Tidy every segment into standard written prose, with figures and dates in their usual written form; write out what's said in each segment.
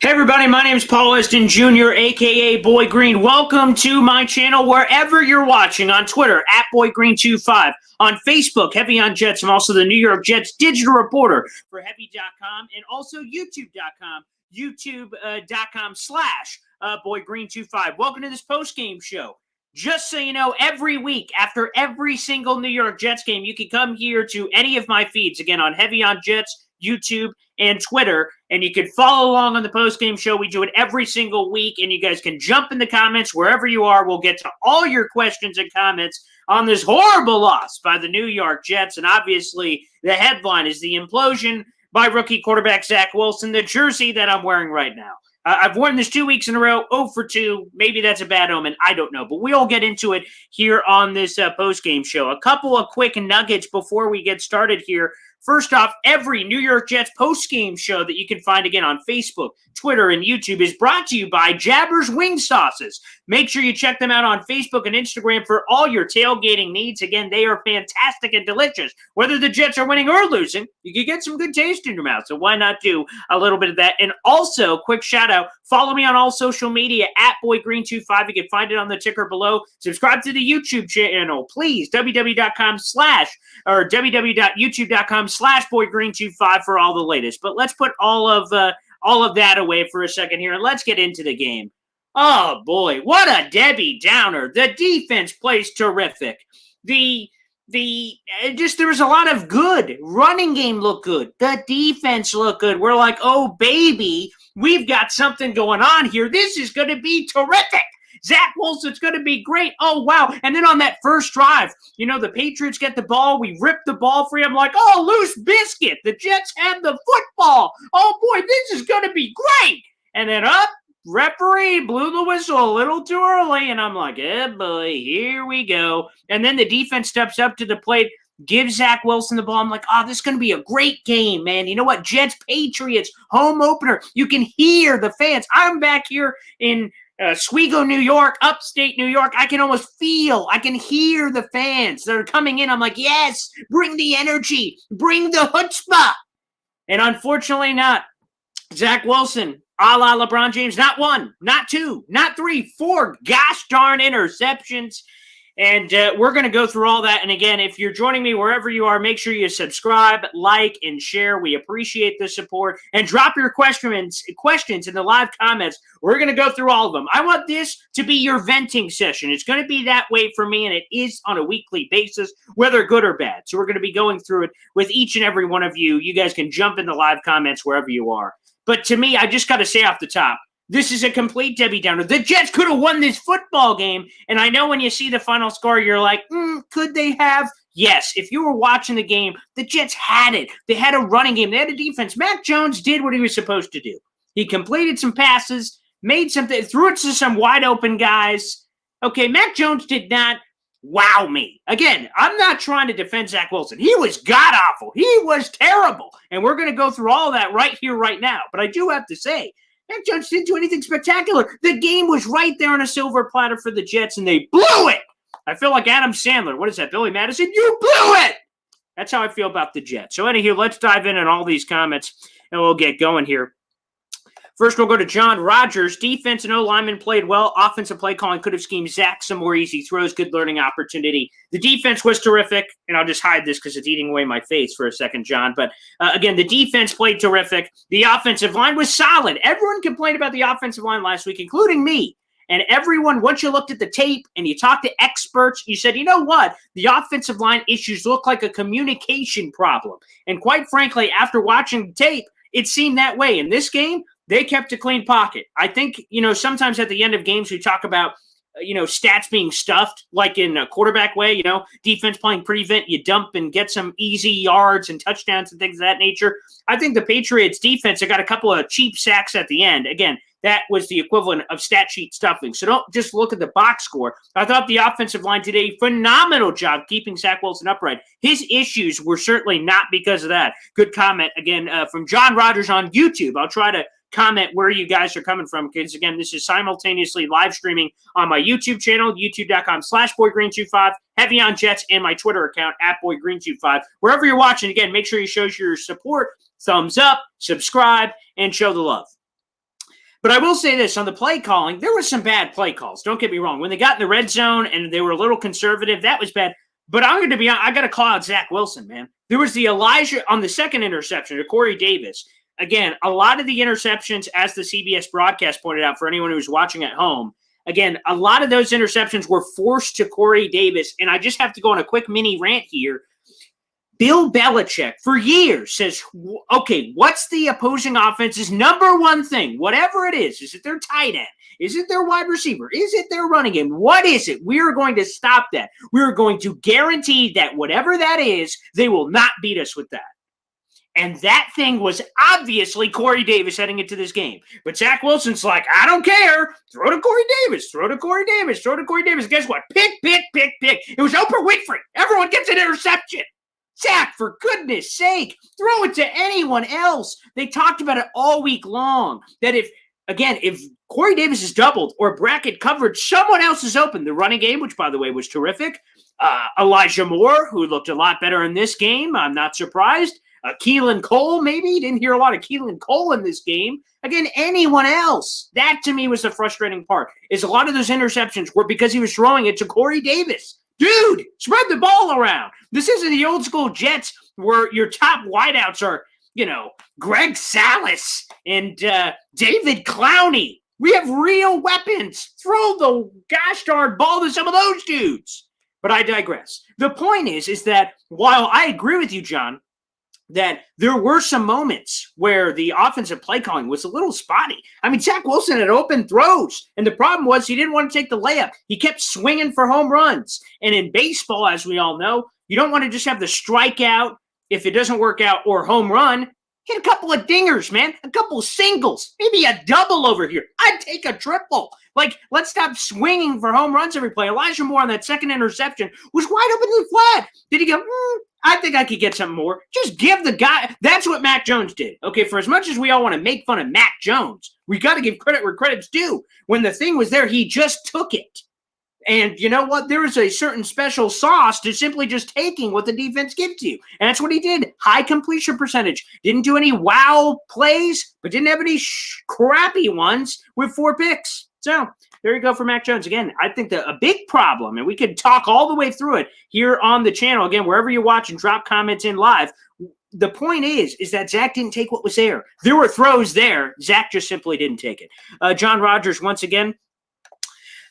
Hey everybody, my name is Paul Weston Jr., aka Boy Green. Welcome to my channel wherever you're watching, on Twitter at BoyGreen25, on Facebook, Heavy on Jets. I'm also the New York Jets digital reporter for Heavy.com and also YouTube.com, youtube.com/BoyGreen25. Welcome to this post-game show. Just so you know, every week after every single New York Jets game, you can come here to any of my feeds, again, on Heavy on Jets, YouTube, and Twitter, and you can follow along on the post-game show. We do it every single week, and you guys can jump in the comments wherever you are. We'll get to all your questions and comments on this horrible loss by the New York Jets, and obviously the headline is the implosion by rookie quarterback Zach Wilson, the jersey that I'm wearing right now. I've worn this 2 weeks in a row, 0 for 2. Maybe that's a bad omen. I don't know. But we'll get into it here on this post-game show. A couple of quick nuggets before we get started here. First off, every New York Jets post-game show that you can find, again, on Facebook, Twitter, and YouTube is brought to you by Jabber's Wing Sauces. Make sure you check them out on Facebook and Instagram for all your tailgating needs. Again, they are fantastic and delicious. Whether the Jets are winning or losing, you can get some good taste in your mouth, so why not do a little bit of that? And also, quick shout-out, follow me on all social media at BoyGreen25. You can find it on the ticker below. Subscribe to the YouTube channel, please, www.youtube.com/BoyGreen25 for all the latest. But let's put all of that away for a second here, and let's get into the game. Oh, boy, what a Debbie Downer. The defense plays terrific. There was a lot of good. Running game looked good. The defense looked good. We're like, oh, baby, we've got something going on here. This is going to be terrific. Zach Wilson's going to be great. Oh, wow. And then on that first drive, the Patriots get the ball. We rip the ball free. I'm like, oh, loose biscuit. The Jets have the football. Oh, boy, this is going to be great. And then referee blew the whistle a little too early. And I'm like, oh, boy, here we go. And then the defense steps up to the plate, gives Zach Wilson the ball. I'm like, oh, this is going to be a great game, man. You know what? Jets, Patriots, home opener. You can hear the fans. I'm back here in Oswego, New York, upstate New York. I can hear the fans that are coming in. I'm like, yes, bring the energy, bring the chutzpah. And unfortunately not. Zach Wilson, a la LeBron James, not one, not two, not three, 4 gosh darn interceptions. And we're going to go through all that. And again, if you're joining me wherever you are, make sure you subscribe, like, and share. We appreciate the support. And drop your questions in the live comments. We're going to go through all of them. I want this to be your venting session. It's going to be that way for me, and it is on a weekly basis, whether good or bad. So we're going to be going through it with each and every one of you. You guys can jump in the live comments wherever you are. But to me, I just got to say off the top, this is a complete Debbie Downer. The Jets could have won this football game, and I know when you see the final score, you're like, could they have? Yes, if you were watching the game, the Jets had it. They had a running game. They had a defense. Mac Jones did what he was supposed to do. He completed some passes, made something, threw it to some wide-open guys. Okay, Mac Jones did not wow me. Again, I'm not trying to defend Zach Wilson. He was god-awful. He was terrible, and we're going to go through all that right here, right now. But I do have to say, Mac Jones didn't do anything spectacular. The game was right there on a silver platter for the Jets, and they blew it. I feel like Adam Sandler. What is that, Billy Madison? You blew it! That's how I feel about the Jets. So anywho, let's dive in on all these comments, and we'll get going here. First, we'll go to John Rogers. Defense and O-lineman played well. Offensive play calling could have schemed Zach some more easy throws. Good learning opportunity. The defense was terrific, and I'll just hide this because it's eating away my face for a second, John. But again, the defense played terrific. The offensive line was solid. Everyone complained about the offensive line last week, including me. And everyone, once you looked at the tape and you talked to experts, you said, you know what? The offensive line issues look like a communication problem. And quite frankly, after watching the tape, it seemed that way. In this game, they kept a clean pocket. I think, sometimes at the end of games we talk about, stats being stuffed, like in a quarterback way, defense playing prevent, you dump and get some easy yards and touchdowns and things of that nature. I think the Patriots defense, they got a couple of cheap sacks at the end. Again, that was the equivalent of stat sheet stuffing. So don't just look at the box score. I thought the offensive line did a phenomenal job keeping Zach Wilson upright. His issues were certainly not because of that. Good comment, again, from John Rogers on YouTube. I'll try to comment where you guys are coming from, because again, this is simultaneously live streaming on my YouTube channel, youtube.com/BoyGreen25, Heavy on Jets, and my Twitter account at BoyGreen25. Wherever you're watching, again, make sure you show your support, thumbs up, subscribe, and show the love. But I will say this, on the play calling, there was some bad play calls. Don't get me wrong. When they got in the red zone and they were a little conservative, that was bad. But I'm going to be honest, I got to call out Zach Wilson, man. There was the Elijah on the second interception to Corey Davis. Again, a lot of the interceptions, as the CBS broadcast pointed out for anyone who's watching at home, again, a lot of those interceptions were forced to Corey Davis. And I just have to go on a quick mini rant here. Bill Belichick, for years, says, okay, what's the opposing offense's number one thing? Whatever it is it their tight end? Is it their wide receiver? Is it their running game? What is it? We are going to stop that. We are going to guarantee that whatever that is, they will not beat us with that. And that thing was obviously Corey Davis heading into this game. But Zach Wilson's like, I don't care. Throw to Corey Davis. Throw to Corey Davis. Throw to Corey Davis. Guess what? Pick. It was Oprah Winfrey. Everyone gets an interception. Zach, for goodness sake, throw it to anyone else. They talked about it all week long, that if Corey Davis is doubled or bracket covered, someone else is open. The running game, which, by the way, was terrific. Elijah Moore, who looked a lot better in this game. I'm not surprised. Keelan Cole, maybe. Didn't hear a lot of Keelan Cole in this game. Again, anyone else. That, to me, was the frustrating part, is a lot of those interceptions were because he was throwing it to Corey Davis. Dude, spread the ball around. This isn't the old school Jets where your top wideouts are, Greg Salas and David Clowney. We have real weapons. Throw the gosh darn ball to some of those dudes. But I digress. The point is that while I agree with you, John, that there were some moments where the offensive play calling was a little spotty. I mean, Zach Wilson had open throws, and the problem was he didn't want to take the layup. He kept swinging for home runs. And in baseball, as we all know, you don't want to just have the strikeout if it doesn't work out or home run. Hit a couple of dingers, man, a couple of singles, maybe a double over here. I'd take a triple. Like, let's stop swinging for home runs every play. Elijah Moore on that second interception was wide open and flat. Did he go, I think I could get something more. Just give the guy. That's what Mac Jones did. Okay, for as much as we all want to make fun of Mac Jones, we got to give credit where credit's due. When the thing was there, he just took it. And you know what? There is a certain special sauce to simply just taking what the defense gives you. And that's what he did. High completion percentage. Didn't do any wow plays, but didn't have any crappy ones with 4 picks. So there you go for Mac Jones. Again, I think that a big problem, and we could talk all the way through it here on the channel. Again, wherever you watch and drop comments in live. The point is that Zach didn't take what was there. There were throws there. Zach just simply didn't take it. John Rogers, once again,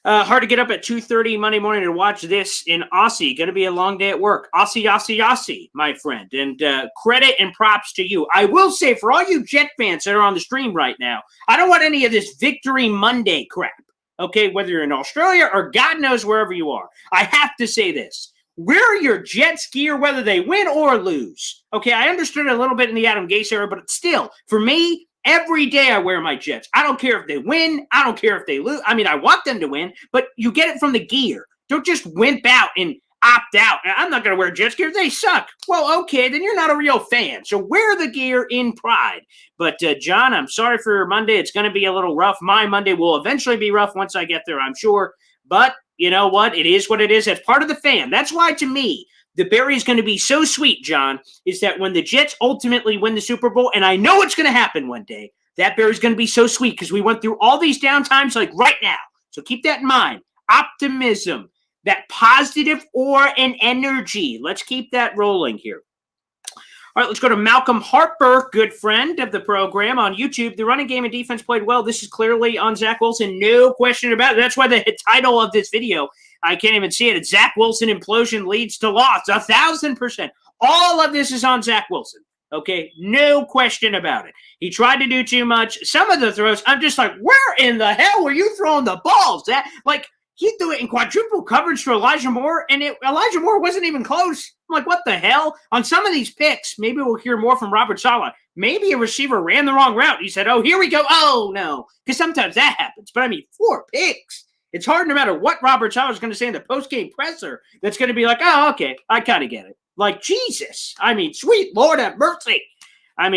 hard to get up at 2:30 Monday morning to watch this in Aussie. Going to be a long day at work. Aussie, my friend. And credit and props to you. I will say, for all you Jet fans that are on the stream right now, I don't want any of this Victory Monday crap. Okay, whether you're in Australia or God knows wherever you are. I have to say this. Wear your Jets gear whether they win or lose. Okay, I understood it a little bit in the Adam Gase era, but still, for me, every day I wear my Jets. I don't care if they win. I don't care if they lose. I mean, I want them to win, but you get it from the gear. Don't just wimp out and opt out. I'm not going to wear Jets gear. They suck. Well, okay, then you're not a real fan. So wear the gear in pride. But, John, I'm sorry for your Monday. It's going to be a little rough. My Monday will eventually be rough once I get there, I'm sure. But you know what? It is what it is. That's part of the fan. That's why, to me, the berry is going to be so sweet, John, is that when the Jets ultimately win the Super Bowl, and I know it's going to happen one day, that berry is going to be so sweet because we went through all these down times like right now. So keep that in mind. Optimism, that positive aura and energy. Let's keep that rolling here. All right, let's go to Malcolm Harper, good friend of the program on YouTube. The running game and defense played well. This is clearly on Zach Wilson. No question about it. That's why the title of this video, I can't even see it. It's Zach Wilson implosion leads to loss. 1,000%. All of this is on Zach Wilson. Okay, no question about it. He tried to do too much. Some of the throws, I'm just like, where in the hell were you throwing the balls? He threw it in quadruple coverage to Elijah Moore, and Elijah Moore wasn't even close. I'm like, what the hell? On some of these picks, maybe we'll hear more from Robert Saleh. Maybe a receiver ran the wrong route. He said, oh, here we go. Oh, no. Because sometimes that happens. But, 4 picks. It's hard no matter what Robert Saleh is going to say in the postgame presser that's going to be like, oh, okay, I kind of get it. Like, Jesus. Sweet Lord have mercy.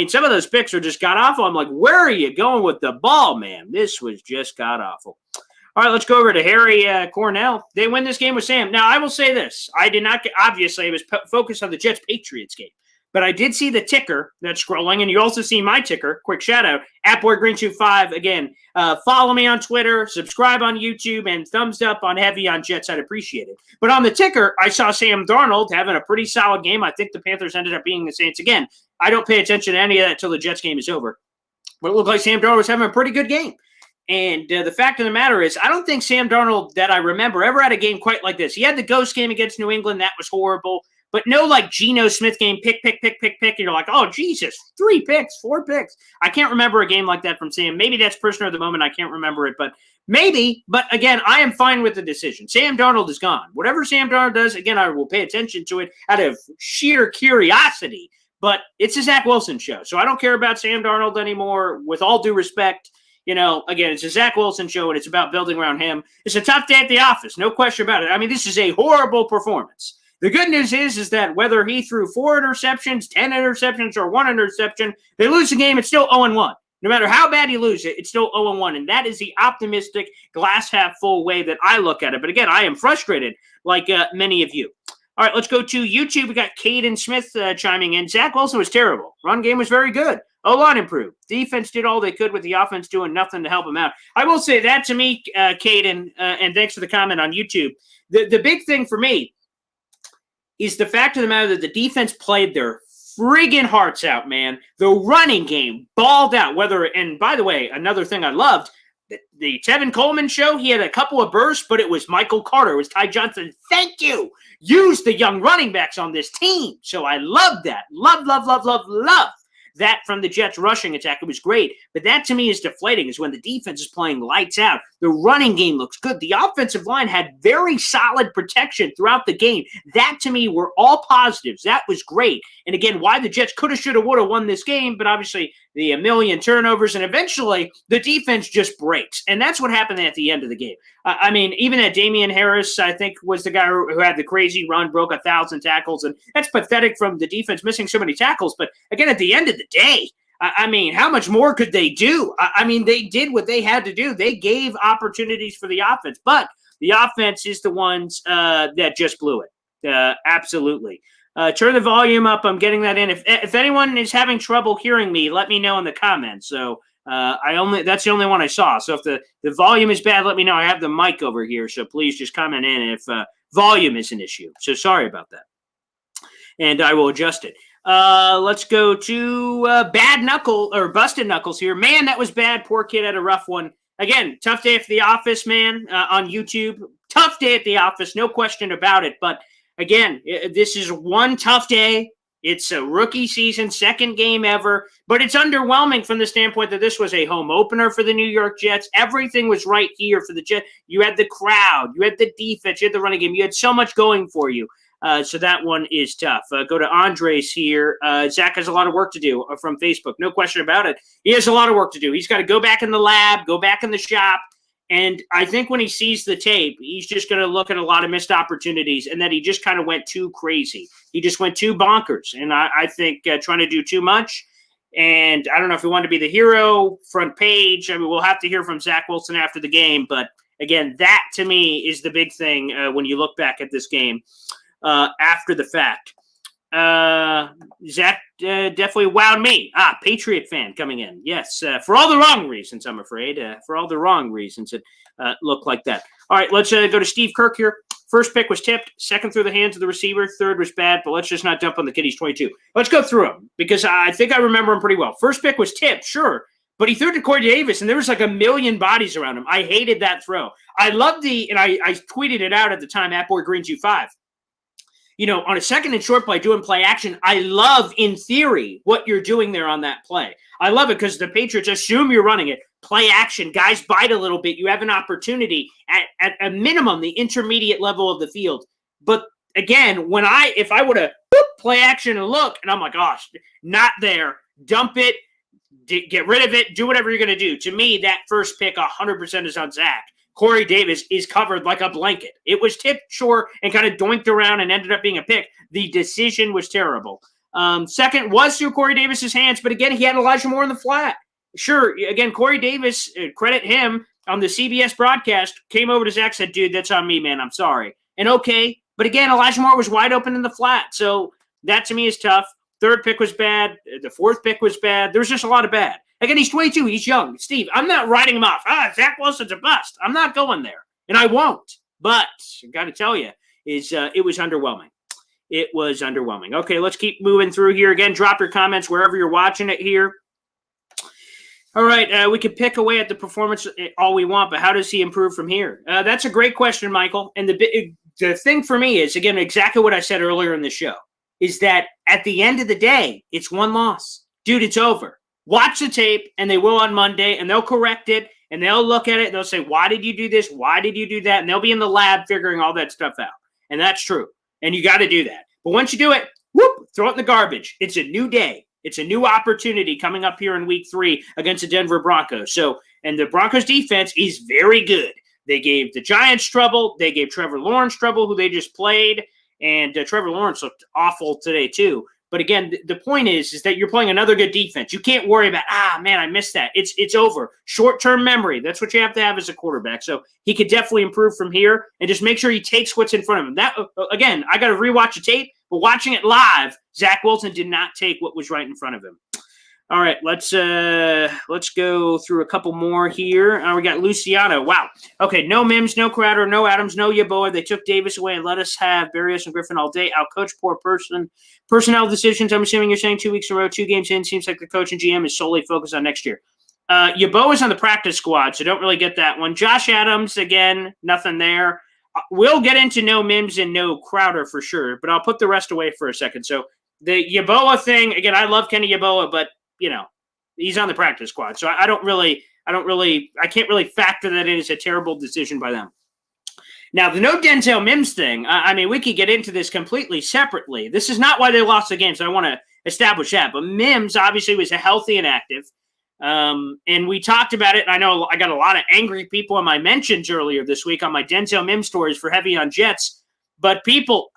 Some of those picks are just god-awful. I'm like, where are you going with the ball, man? This was just god-awful. All right, let's go over to Harry Cornell. They win this game with Sam. Now, I will say this. I did not get – obviously, I was focused on the Jets-Patriots game. but I did see the ticker that's scrolling, and you also see my ticker. Quick shout out at BoyGreen25. Again, follow me on Twitter, subscribe on YouTube, and thumbs up on Heavy on Jets. I'd appreciate it. But on the ticker, I saw Sam Darnold having a pretty solid game. I think the Panthers ended up being the Saints again. I don't pay attention to any of that until the Jets game is over. But it looked like Sam Darnold was having a pretty good game. And the fact of the matter is, I don't think Sam Darnold, that I remember, ever had a game quite like this. He had the ghost game against New England. That was horrible. But no, like, Geno Smith game, pick. And you're like, oh, Jesus, 3 picks, 4 picks. I can't remember a game like that from Sam. Maybe that's prisoner of the moment. I can't remember it. But maybe. But, again, I am fine with the decision. Sam Darnold is gone. Whatever Sam Darnold does, again, I will pay attention to it out of sheer curiosity. But it's a Zach Wilson show. So I don't care about Sam Darnold anymore, with all due respect. You know, again, it's a Zach Wilson show, and it's about building around him. It's a tough day at the office, no question about it. I mean, this is a horrible performance. The good news is that whether he threw 4 interceptions, 10 interceptions, or 1 interception, they lose the game, it's still 0-1. No matter how bad you lose it, it's still 0-1. And that is the optimistic, glass-half-full way that I look at it. But again, I am frustrated, like many of you. All right, let's go to YouTube. We got Caden Smith chiming in. Zach Wilson was terrible. Run game was very good. O-line improved. Defense did all they could with the offense doing nothing to help him out. I will say that to me, Caden, and thanks for the comment on YouTube. The big thing for me is the fact of the matter that the defense played their friggin' hearts out, man. The running game balled out. And by the way, another thing I loved, the Tevin Coleman show, he had a couple of bursts, but it was Michael Carter. It was Ty Johnson. Thank you. Use the young running backs on this team. So I love that. Love that from the Jets rushing attack. It was great. But that to me is deflating, is when the defense is playing lights out. The running game looks good. The offensive line had very solid protection throughout the game. That to me were all positives. That was great. And again, why the Jets coulda, shoulda, woulda won this game, but obviously a million turnovers, and eventually the defense just breaks. And that's what happened at the end of the game. I mean, even that Damian Harris, I think, was the guy who had the crazy run, broke 1,000 tackles. And that's pathetic from the defense missing so many tackles. But again, at the end of the day, I mean, how much more could they do? I mean, they did what they had to do. They gave opportunities for the offense. But the offense is the ones that just blew it. Absolutely. Turn the volume up. I'm getting that in. If anyone is having trouble hearing me, let me know in the comments. So that's the only one I saw. So if the volume is bad, let me know. I have the mic over here, so please just comment in if volume is an issue. So sorry about that. And I will adjust it. Let's go to Bad Knuckle or Busted Knuckles here. Man, that was bad. Poor kid had a rough one. Again, tough day for the office, man, on YouTube. Tough day at the office, no question about it. But again, this is one tough day. It's a rookie season, second game ever, but it's underwhelming from the standpoint that this was a home opener for the New York Jets. Everything was right here for the Jets. You had the crowd, you had the defense, you had the running game. You had so much going for you. So that one is tough. Go to Andres here. Zach has a lot of work to do from Facebook. No question about it. He has a lot of work to do. He's got to go back in the lab, go back in the shop. And I think when he sees the tape, he's just going to look at a lot of missed opportunities and that he just kind of went too crazy. He just went too bonkers. And I think trying to do too much. And I don't know if he wanted to be the hero, front page. I mean, we'll have to hear from Zach Wilson after the game. But again, that to me is the big thing when you look back at this game after the fact. Zach definitely wowed me. Patriot fan coming in. Yes, for all the wrong reasons, I'm afraid. For all the wrong reasons, it looked like that. All right, let's go to Steve Kirk here. First pick was tipped. Second through the hands of the receiver. Third was bad, but let's just not dump on the kid. He's 22. Let's go through them because I think I remember him pretty well. First pick was tipped, sure, but he threw it to Corey Davis, and there was like a million bodies around him. I hated that throw. I loved and I tweeted it out at the time, at BoyGreen25. You know, on a second and short play, doing play action, I love, in theory, what you're doing there on that play. I love it because the Patriots assume you're running it. Play action, guys bite a little bit. You have an opportunity at a minimum, the intermediate level of the field. But again, if I would have play action and look, and I'm like, gosh, not there. Dump it, get rid of it, do whatever you're going to do. To me, that first pick 100% is on Zach. Corey Davis is covered like a blanket. It was tipped, sure, and kind of doinked around and ended up being a pick. The decision was terrible. Second was through Corey Davis's hands, but again, he had Elijah Moore in the flat. Sure, again, Corey Davis, credit him, on the CBS broadcast, came over to Zach, said, dude, that's on me, man. I'm sorry. And okay, but again, Elijah Moore was wide open in the flat. So that to me is tough. Third pick was bad. The fourth pick was bad. There was just a lot of bad. Again, he's 22. He's young. Steve, I'm not writing him off. Zach Wilson's a bust. I'm not going there, and I won't. But I got to tell you, it was underwhelming. It was underwhelming. Okay, let's keep moving through here. Again, drop your comments wherever you're watching it here. All right, we can pick away at the performance all we want, but how does he improve from here? That's a great question, Michael. And the thing for me is, again, exactly what I said earlier in the show, is that at the end of the day, it's one loss. Dude, it's over. Watch the tape, and they will on Monday, and they'll correct it, and they'll look at it, and they'll say, why did you do this? Why did you do that? And they'll be in the lab figuring all that stuff out. And that's true. And you got to do that. But once you do it, whoop, throw it in the garbage. It's a new day. It's a new opportunity coming up here in week 3 against the Denver Broncos. And the Broncos defense is very good. They gave the Giants trouble. They gave Trevor Lawrence trouble, who they just played. And Trevor Lawrence looked awful today too. But again, the point is that you're playing another good defense. You can't worry about, man, I missed that. It's over. Short-term memory. That's what you have to have as a quarterback. So he could definitely improve from here, and just make sure he takes what's in front of him. That, again, I got to rewatch the tape, but watching it live, Zach Wilson did not take what was right in front of him. All right, let's go through a couple more here. We got Luciano. Wow. Okay, no Mims, no Crowder, no Adams, no Yeboah. They took Davis away and let us have Berrios and Griffin all day. Outcoach, poor personnel decisions. I'm assuming you're saying 2 weeks in a row, 2 games in. Seems like the coach and GM is solely focused on next year. Yeboah is on the practice squad, so don't really get that one. Josh Adams, again, nothing there. We'll get into no Mims and no Crowder for sure, but I'll put the rest away for a second. So the Yeboah thing, again, I love Kenny Yeboah, but he's on the practice squad. So I can't really factor that in as a terrible decision by them. Now, the no Denzel Mims thing, we could get into this completely separately. This is not why they lost the game, so I want to establish that. But Mims obviously was a healthy and active. And we talked about it. I know I got a lot of angry people in my mentions earlier this week on my Denzel Mims stories for Heavy on Jets. But people,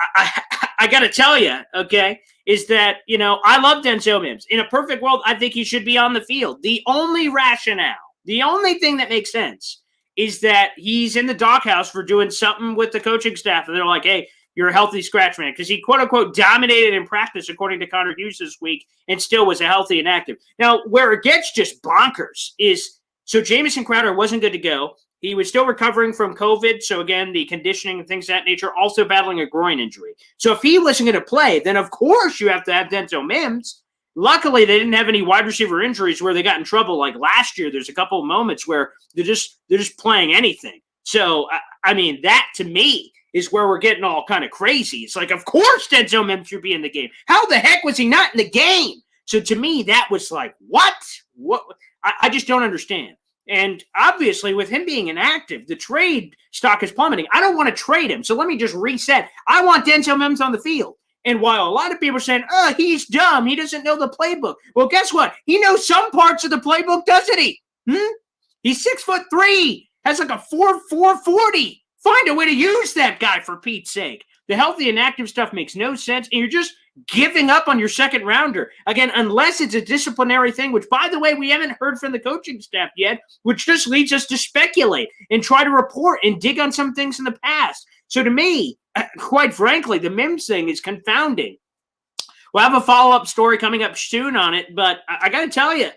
I got to tell you, okay, is that, I love Denzel Mims. In a perfect world, I think he should be on the field. The only rationale, the only thing that makes sense is that he's in the doghouse for doing something with the coaching staff. And they're like, hey, you're a healthy scratch man. Because he, quote unquote, dominated in practice, according to Connor Hughes this week, and still was a healthy and active. Now, where it gets just bonkers is, so Jamison Crowder wasn't good to go. He was still recovering from COVID. So, again, the conditioning and things of that nature, also battling a groin injury. So, if he wasn't going to play, then, of course, you have to have Denzel Mims. Luckily, they didn't have any wide receiver injuries where they got in trouble. Like last year, there's a couple of moments where they're just playing anything. So, that, to me, is where we're getting all kind of crazy. It's like, of course, Denzel Mims should be in the game. How the heck was he not in the game? So, to me, that was like, what? I just don't understand. And obviously, with him being inactive, the trade stock is plummeting. I don't want to trade him. So let me just reset. I want Denzel Mims on the field. And while a lot of people are saying, he's dumb, he doesn't know the playbook. Well, guess what? He knows some parts of the playbook, doesn't he? He's 6'3", has like a 4.40. Find a way to use that guy, for Pete's sake. The healthy and active stuff makes no sense, and you're just giving up on your second rounder. Again, unless it's a disciplinary thing, which, by the way, we haven't heard from the coaching staff yet, which just leads us to speculate and try to report and dig on some things in the past. So to me, quite frankly, the Mims thing is confounding. We'll have a follow-up story coming up soon on it, but I got to tell you,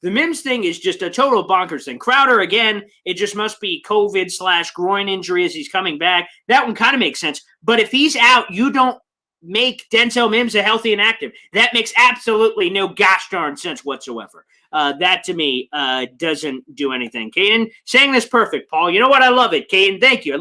the Mims thing is just a total bonkers thing. Crowder, again, it just must be COVID/groin injury as he's coming back. That one kind of makes sense. But if he's out, you don't make Denzel Mims a healthy and active. That makes absolutely no gosh darn sense whatsoever. That, to me, doesn't do anything. Caden, saying this perfect, Paul. You know what? I love it, Caden. Thank you.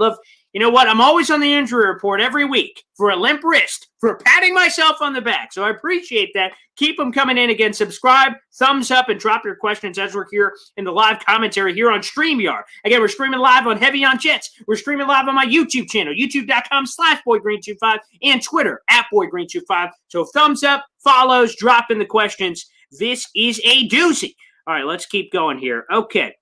You know what? I'm always on the injury report every week for a limp wrist, for patting myself on the back. So I appreciate that. Keep them coming in. Again, subscribe, thumbs up, and drop your questions as we're here in the live commentary here on StreamYard. Again, we're streaming live on Heavy on Jets. We're streaming live on my YouTube channel, youtube.com/BoyGreen25, and Twitter @BoyGreen25. So thumbs up, follows, drop in the questions. This is a doozy. All right, let's keep going here. Okay.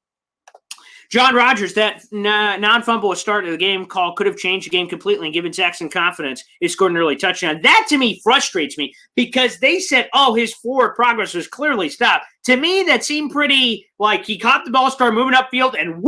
John Rogers, that non-fumble start of the game call could have changed the game completely and given Jackson confidence. He scored an early touchdown. That, to me, frustrates me because they said, his forward progress was clearly stopped. To me, that seemed pretty like he caught the ball, started moving upfield, and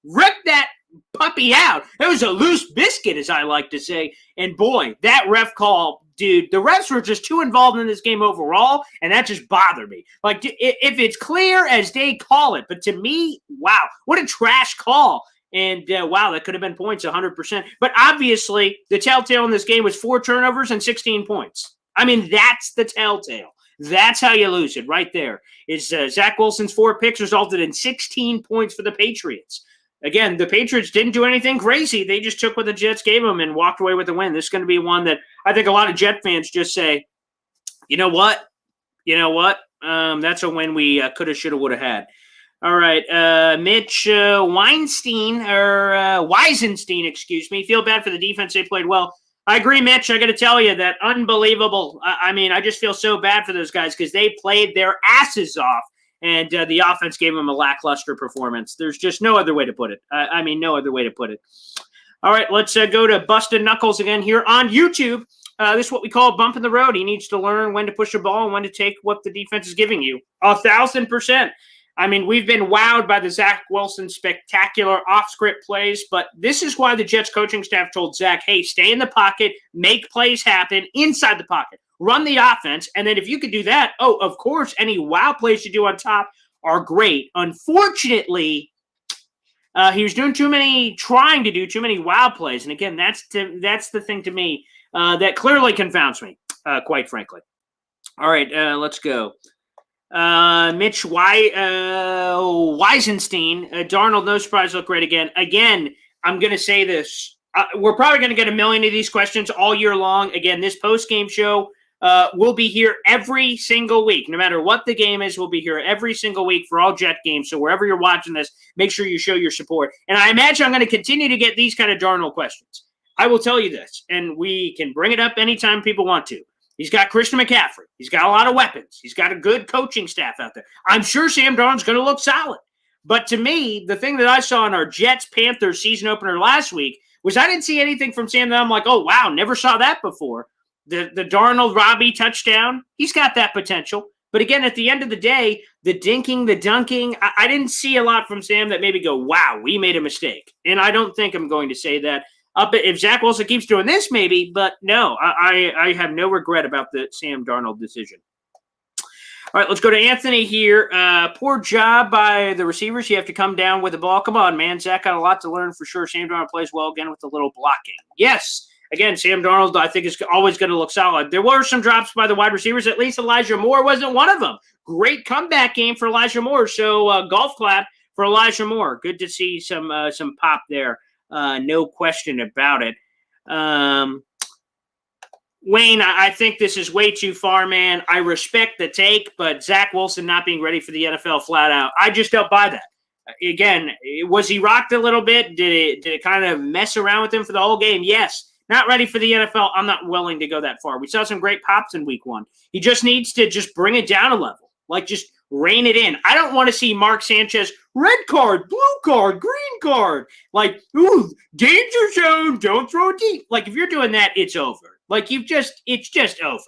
ripped that puppy out. It was a loose biscuit, as I like to say. And, boy, that ref call dude, the refs were just too involved in this game overall, and that just bothered me. Like, if it's clear as day, call it. But to me, wow, what a trash call. And, wow, that could have been points 100%. But obviously, the telltale in this game was 4 turnovers and 16 points. I mean, that's the telltale. That's how you lose it right there. Is Zach Wilson's 4 picks resulted in 16 points for the Patriots. Again, the Patriots didn't do anything crazy. They just took what the Jets gave them and walked away with the win. This is going to be one that I think a lot of Jet fans just say, you know what? That's a win we could have, should have, would have had. All right, Mitch Weisenstein, excuse me. Feel bad for the defense. They played well. I agree, Mitch. I got to tell you that unbelievable. I mean, I just feel so bad for those guys because they played their asses off, and the offense gave them a lackluster performance. There's just no other way to put it. I mean, no other way to put it. All right, let's go to Busted Knuckles again here on YouTube. This is what we call a bump in the road. He needs to learn when to push the ball and when to take what the defense is giving you. 1,000%. I mean, we've been wowed by the Zach Wilson spectacular off-script plays, but this is why the Jets coaching staff told Zach, hey, stay in the pocket, make plays happen inside the pocket, run the offense, and then if you could do that, oh, of course, any wow plays you do on top are great. Unfortunately, he was trying to do too many wow plays, and again, that's the thing to me that clearly confounds me, quite frankly. All right, let's go. Mitch Weisenstein, Darnold, no surprise, look great again. Again, I'm going to say this. We're probably going to get a million of these questions all year long. Again, this post-game show will be here every single week. No matter what the game is, we'll be here every single week for all Jet games. So wherever you're watching this, make sure you show your support. And I imagine I'm going to continue to get these kind of Darnold questions. I will tell you this, and we can bring it up anytime people want to. He's got Christian McCaffrey. He's got a lot of weapons. He's got a good coaching staff out there. I'm sure Sam Darnold's going to look solid. But to me, the thing that I saw in our Jets-Panthers season opener last week was I didn't see anything from Sam that I'm like, oh, wow, never saw that before. The Darnold Robbie touchdown, he's got that potential. But again, at the end of the day, the dinking, the dunking, I didn't see a lot from Sam that made me go, wow, we made a mistake. And I don't think I'm going to say that. If Zach Wilson keeps doing this, maybe, but no, I have no regret about the Sam Darnold decision. All right, let's go to Anthony here. Poor job by the receivers. You have to come down with the ball. Come on, man. Zach got a lot to learn for sure. Sam Darnold plays well again with a little blocking. Yes. Again, Sam Darnold, I think, is always going to look solid. There were some drops by the wide receivers. At least Elijah Moore wasn't one of them. Great comeback game for Elijah Moore. So golf clap for Elijah Moore. Good to see some pop there. No question about it. Wayne, I think this is way too far, man. I respect the take, but Zach Wilson not being ready for the NFL flat out, I just don't buy that. Again, was he rocked a little bit? Did it kind of mess around with him for the whole game? Yes. Not ready for the NFL. I'm not willing to go that far. We saw some great pops in week 1. He just needs to just bring it down a level. Like, just rein it in. I don't want to see Mark Sanchez, red card, blue card, green card. Like, ooh, danger zone, don't throw it deep. Like, if you're doing that, it's over. Like, it's just over.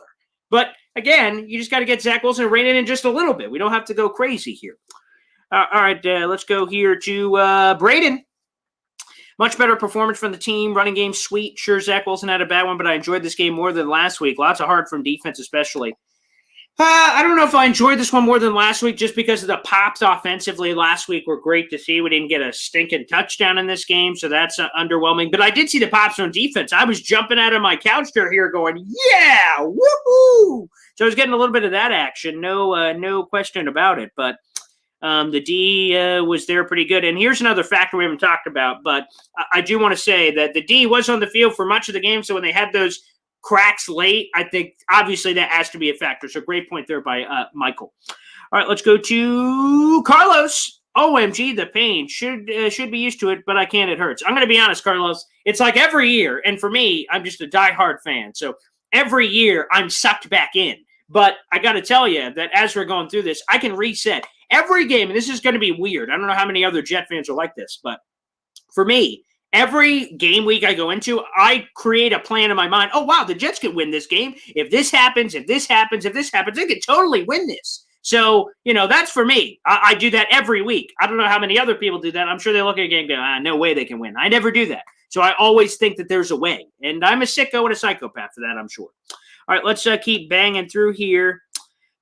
But, again, you just got to get Zach Wilson and rein it in just a little bit. We don't have to go crazy here. All right, let's go here to Braden. Much better performance from the team. Running game, sweet. Sure, Zach Wilson had a bad one, but I enjoyed this game more than last week. Lots of heart from defense especially. I don't know if I enjoyed this one more than last week just because of the pops offensively last week were great to see. We didn't get a stinking touchdown in this game, so that's underwhelming. But I did see the pops on defense. I was jumping out of my couch here going, yeah, woohoo! So I was getting a little bit of that action. No question about it. But the D was there pretty good. And here's another factor we haven't talked about, but I do want to say that the D was on the field for much of the game, so when they had those cracks late, I think obviously that has to be a factor. So great point there by Michael. All right, let's go to Carlos. OMG, the pain. Should be used to it, but I can't. It hurts. I'm going to be honest, Carlos. It's like every year, and for me, I'm just a diehard fan. So every year, I'm sucked back in. But I got to tell you that as we're going through this, I can reset every game, and this is going to be weird. I don't know how many other Jet fans are like this, but for me, every game week I go into, I create a plan in my mind. Oh, wow, the Jets could win this game. If this happens, they could totally win this. So, that's for me. I do that every week. I don't know how many other people do that. I'm sure they look at a game and go, no way they can win. I never do that. So I always think that there's a way. And I'm a sicko and a psychopath for that, I'm sure. All right, let's keep banging through here.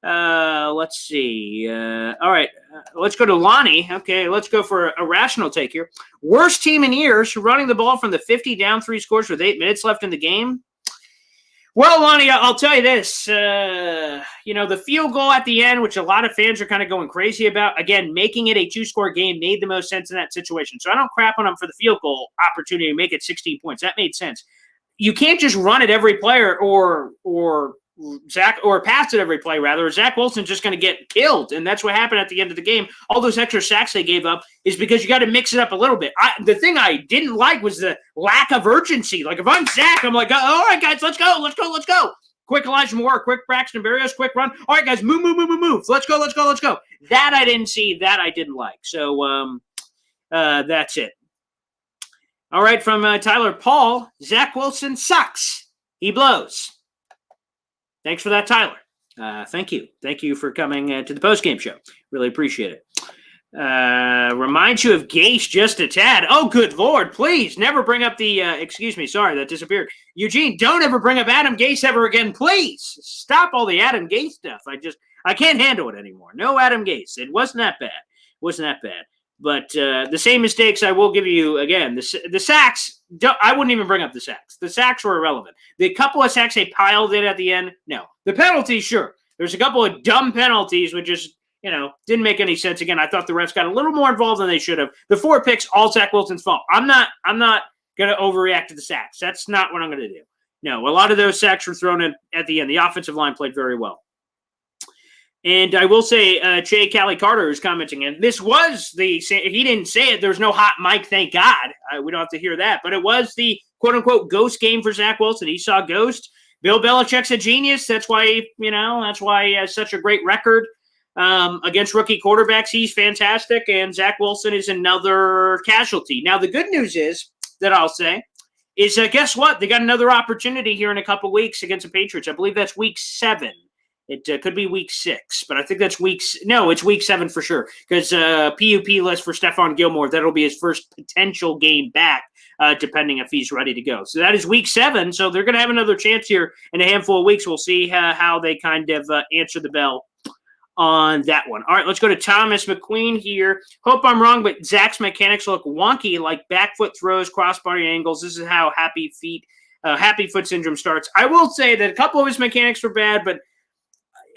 Let's see. All right, let's go to Lonnie. Okay, let's go for a rational take here. Worst team in years, running the ball from the 50 down 3 scores with 8 minutes left in the game. Well, Lonnie, I'll tell you this. The field goal at the end, which a lot of fans are kind of going crazy about, again, making it a 2-score game made the most sense in that situation. So I don't crap on them for the field goal opportunity to make it 16 points. That made sense. You can't just run at every player or pass at every play, rather, or Zach Wilson's just going to get killed. And that's what happened at the end of the game. All those extra sacks they gave up is because you got to mix it up a little bit. The thing I didn't like was the lack of urgency. Like, if I'm Zach, I'm like, all right, guys, let's go. Quick Elijah Moore, quick Braxton Berrios, quick run. All right, guys, move. Let's go. That I didn't see. That I didn't like. So that's it. All right, from Tyler Paul, Zach Wilson sucks. He blows. Thanks for that, Tyler. Thank you. Thank you for coming to the postgame show. Really appreciate it. Reminds you of Gase just a tad. Oh, good Lord. Please never bring up the excuse me. Sorry, that disappeared. Eugene, don't ever bring up Adam Gase ever again. Please stop all the Adam Gase stuff. I can't handle it anymore. No Adam Gase. It wasn't that bad. But the same mistakes I will give you again. The sacks, I wouldn't even bring up the sacks. The sacks were irrelevant. The couple of sacks they piled in at the end, no. The penalties, sure. There's a couple of dumb penalties which just, didn't make any sense. Again, I thought the refs got a little more involved than they should have. The 4 picks, all Zach Wilson's fault. I'm not going to overreact to the sacks. That's not what I'm going to do. No, a lot of those sacks were thrown in at the end. The offensive line played very well. And I will say, Che Callie Carter is commenting, and this was he didn't say it. There was no hot mic, thank God. We don't have to hear that. But it was the quote-unquote ghost game for Zach Wilson. He saw ghost. Bill Belichick's a genius. That's why he has such a great record against rookie quarterbacks. He's fantastic, and Zach Wilson is another casualty. Now, the good news is that I'll say is guess what? They got another opportunity here in a couple weeks against the Patriots. I believe that's week 7. It could be week 6, but I think that's it's week 7 for sure, because PUP list for Stephon Gilmore. That'll be his first potential game back, depending if he's ready to go. So that is week 7. So they're going to have another chance here in a handful of weeks. We'll see how they kind of answer the bell on that one. All right, let's go to Thomas McQueen here. Hope I'm wrong, but Zach's mechanics look wonky, like back foot throws, crossbody angles. This is how happy foot syndrome starts. I will say that a couple of his mechanics were bad, but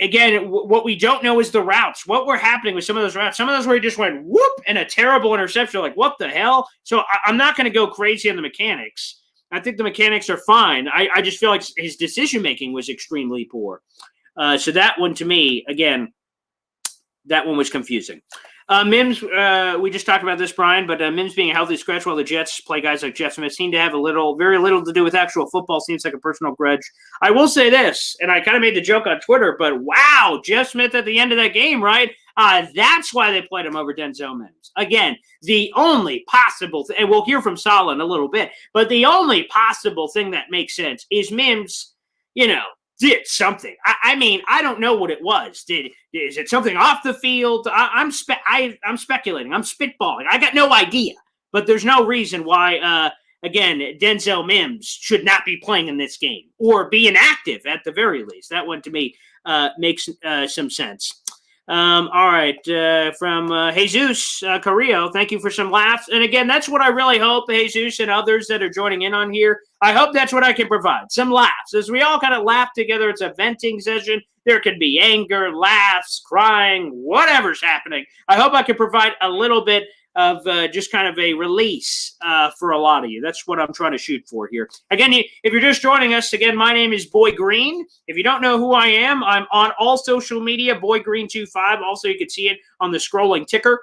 again, what we don't know is the routes. What were happening with some of those routes? Some of those where he just went whoop and a terrible interception. Like, what the hell? So I'm not going to go crazy on the mechanics. I think the mechanics are fine. I just feel like his decision-making was extremely poor. So that one, to me, again, that one was confusing. Mims, we just talked about this, Brian, but Mims being a healthy scratch while the Jets play guys like Jeff Smith seem to have very little to do with actual football. Seems like a personal grudge. I will say this, and I kind of made the joke on Twitter, but wow, Jeff Smith at the end of that game, right? That's why they played him over Denzel Mims. Again, the only possible and we'll hear from Salah in a little bit, but the only possible thing that makes sense is Mims, did something. I mean, I don't know what it was. Is it something off the field? I'm speculating. I'm spitballing. I got no idea. But there's no reason why, again, Denzel Mims should not be playing in this game or be inactive at the very least. That one to me makes some sense. All right, from Jesus Carrillo, thank you for some laughs. And again, that's what I really hope, Jesus and others that are joining in on here. I hope that's what I can provide, some laughs. As we all kind of laugh together, it's a venting session. There can be anger, laughs, crying, whatever's happening. I hope I can provide a little bit of just kind of a release for a lot of you. That's what I'm trying to shoot for here. Again, if you're just joining us, again, my name is Boy Green. If you don't know who I am, I'm on all social media, BoyGreen25. Also, you can see it on the scrolling ticker.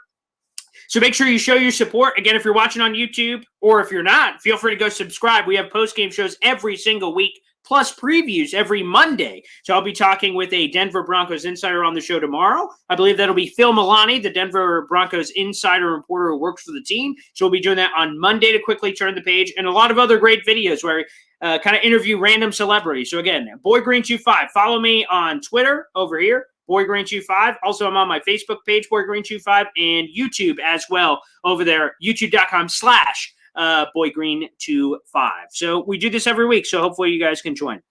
So make sure you show your support. Again, if you're watching on YouTube, or if you're not, feel free to go subscribe. We have post-game shows every single week, plus previews every Monday. So I'll be talking with a Denver Broncos insider on the show tomorrow. I believe that'll be Phil Milani, the Denver Broncos insider reporter who works for the team. So we'll be doing that on Monday to quickly turn the page, and a lot of other great videos where I kind of interview random celebrities. So again, BoyGreen25. Follow me on Twitter over here, BoyGreen25. Also, I'm on my Facebook page, BoyGreen25, and YouTube as well over there, youtube.com/BoyGreen25. So we do this every week, so hopefully you guys can join.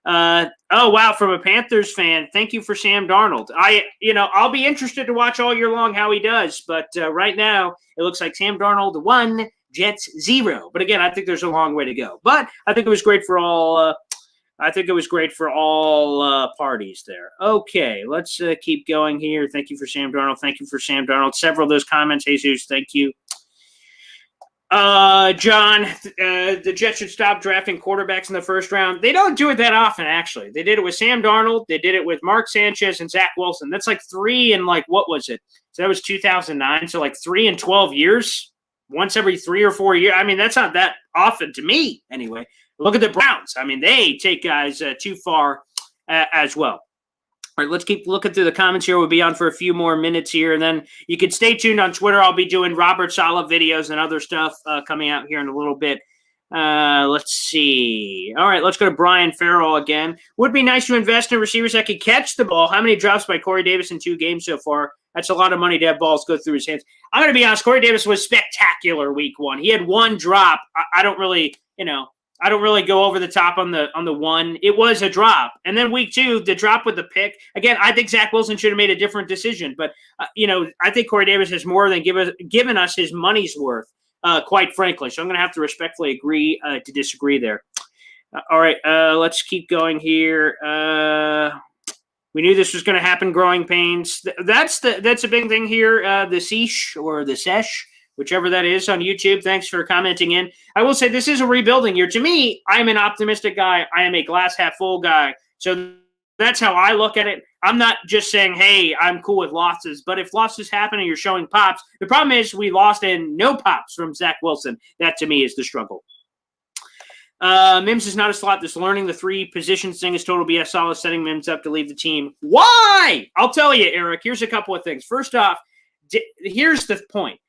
Oh wow, from a Panthers fan, thank you for Sam Darnold. I'll be interested to watch all year long how he does, but right now it looks like Sam Darnold 1, Jets 0. But again, I think there's a long way to go. But I think it was great for all. Parties there. Okay, let's keep going here. Thank you for Sam Darnold. Thank you for Sam Darnold. Several of those comments, Jesus. Thank you. John, the Jets should stop drafting quarterbacks in the first round. They don't do it that often, actually. They did it with Sam Darnold. They did it with Mark Sanchez and Zach Wilson. That's like 3 in what was it? So that was 2009. So like 3 in 12 years, once every 3 or 4 years. I mean, that's not that often to me, anyway. Look at the Browns. I mean, they take guys too far as well. All right, let's keep looking through the comments here. We'll be on for a few more minutes here, and then you can stay tuned on Twitter. I'll be doing Robert Saleh videos and other stuff coming out here in a little bit. Let's see. All right, let's go to Brian Farrell again. Would be nice to invest in receivers that can catch the ball. How many drops by Corey Davis in 2 games so far? That's a lot of money to have balls go through his hands. I'm going to be honest. Corey Davis was spectacular week 1. He had 1 drop. I don't really go over the top on the one. It was a drop. And then week 2, the drop with the pick. Again, I think Zach Wilson should have made a different decision. But, I think Corey Davis has more than given us his money's worth, quite frankly. So I'm going to have to respectfully agree to disagree there. All right, let's keep going here. We knew this was going to happen, growing pains. That's a big thing here, the Sesh or the Sesh. Whichever that is on YouTube. Thanks for commenting in. I will say this is a rebuilding year. To me, I'm an optimistic guy. I am a glass half full guy. So that's how I look at it. I'm not just saying, hey, I'm cool with losses. But if losses happen and you're showing pops, the problem is we lost and no pops from Zach Wilson. That to me is the struggle. Mims is not a slot. This learning the 3 positions thing is total BS. Saleh setting Mims up to leave the team. Why? I'll tell you, Eric. Here's a couple of things. First off, here's the point.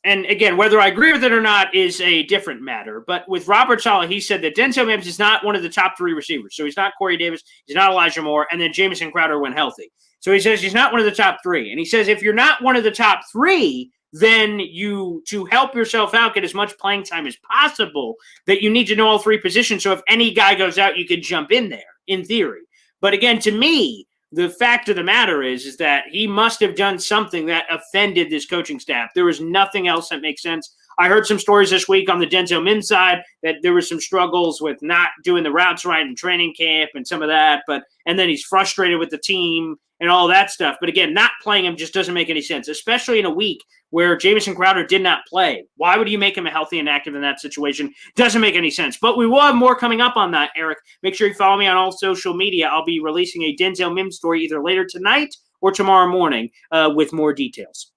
And again, whether I agree with it or not is a different matter. But with Robert Saleh, he said that Denzel Mims is not one of the top 3 receivers. So he's not Corey Davis, he's not Elijah Moore, and then Jamison Crowder when healthy. So he says he's not one of the top 3. And he says if you're not one of the top 3, then to help yourself out, get as much playing time as possible, that you need to know all 3 positions. So if any guy goes out, you could jump in there, in theory. But again, to me, the fact of the matter is that he must have done something that offended this coaching staff. There was nothing else that makes sense. I heard some stories this week on the Denzel Mims side that there were some struggles with not doing the routes right in training camp and some of that. And then he's frustrated with the team and all that stuff. But again, not playing him just doesn't make any sense, especially in a week where Jamison Crowder did not play. Why would you make him healthy and active in that situation? Doesn't make any sense. But we will have more coming up on that, Eric. Make sure you follow me on all social media. I'll be releasing a Denzel Mims story either later tonight or tomorrow morning with more details.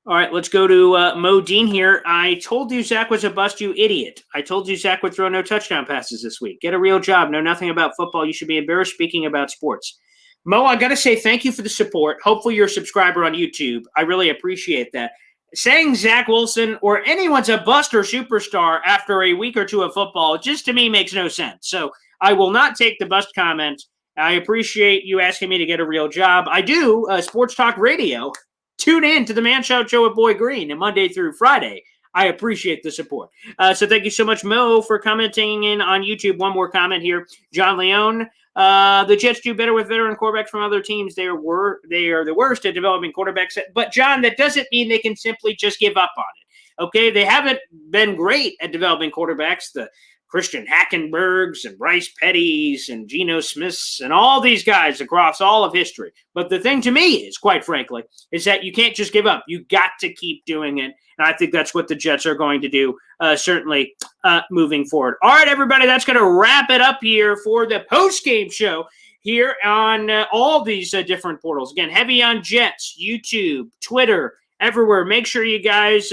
All right, let's go to Mo Dean here. I told you Zach was a bust, you idiot. I told you Zach would throw no touchdown passes this week. Get a real job. Know nothing about football. You should be embarrassed speaking about sports. Mo, I got to say thank you for the support. Hopefully you're a subscriber on YouTube. I really appreciate that. Saying Zach Wilson or anyone's a bust or superstar after a week or 2 of football just to me makes no sense. So I will not take the bust comment. I appreciate you asking me to get a real job. I do sports talk radio. Tune in to the Man Shout Show with Boy Green Monday through Friday. I appreciate the support. So thank you so much, Mo, for commenting in on YouTube. One more comment here. John Leone. The Jets do better with veteran quarterbacks from other teams. They are the worst at developing quarterbacks. But, John, that doesn't mean they can simply just give up on it. Okay? They haven't been great at developing quarterbacks. The Christian Hackenbergs and Bryce Petty's and Geno Smiths and all these guys across all of history. But the thing to me is, quite frankly, is that you can't just give up. You got to keep doing it. And I think that's what the Jets are going to do, certainly moving forward. All right, everybody, that's going to wrap it up here for the post-game show here on all these different portals. Again, heavy on Jets, YouTube, Twitter, everywhere. Make sure you guys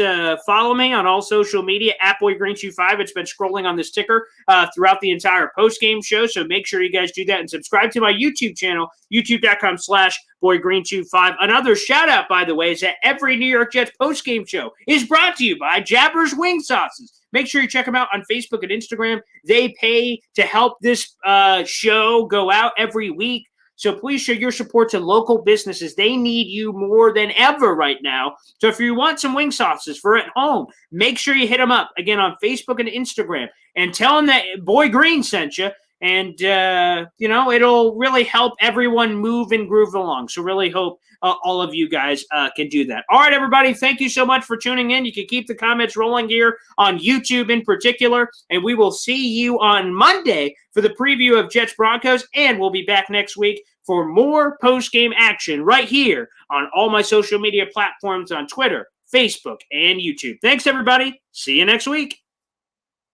follow me on all social media, @BoyGreen25. It's been scrolling on this ticker throughout the entire post-game show, so make sure you guys do that and subscribe to my YouTube channel, youtube.com/BoyGreen25. Another shout-out, by the way, is that every New York Jets post-game show is brought to you by Jabber's Wing Sauces. Make sure you check them out on Facebook and Instagram. They pay to help this show go out every week. So please show your support to local businesses. They need you more than ever right now. So if you want some wing sauces for at home, make sure you hit them up, again, on Facebook and Instagram. And tell them that Boy Green sent you. And, it'll really help everyone move and groove along. So really hope all of you guys can do that. All right, everybody, thank you so much for tuning in. You can keep the comments rolling here on YouTube in particular, and we will see you on Monday for the preview of Jets Broncos, and we'll be back next week for more post-game action right here on all my social media platforms on Twitter, Facebook, and YouTube. Thanks, everybody. See you next week.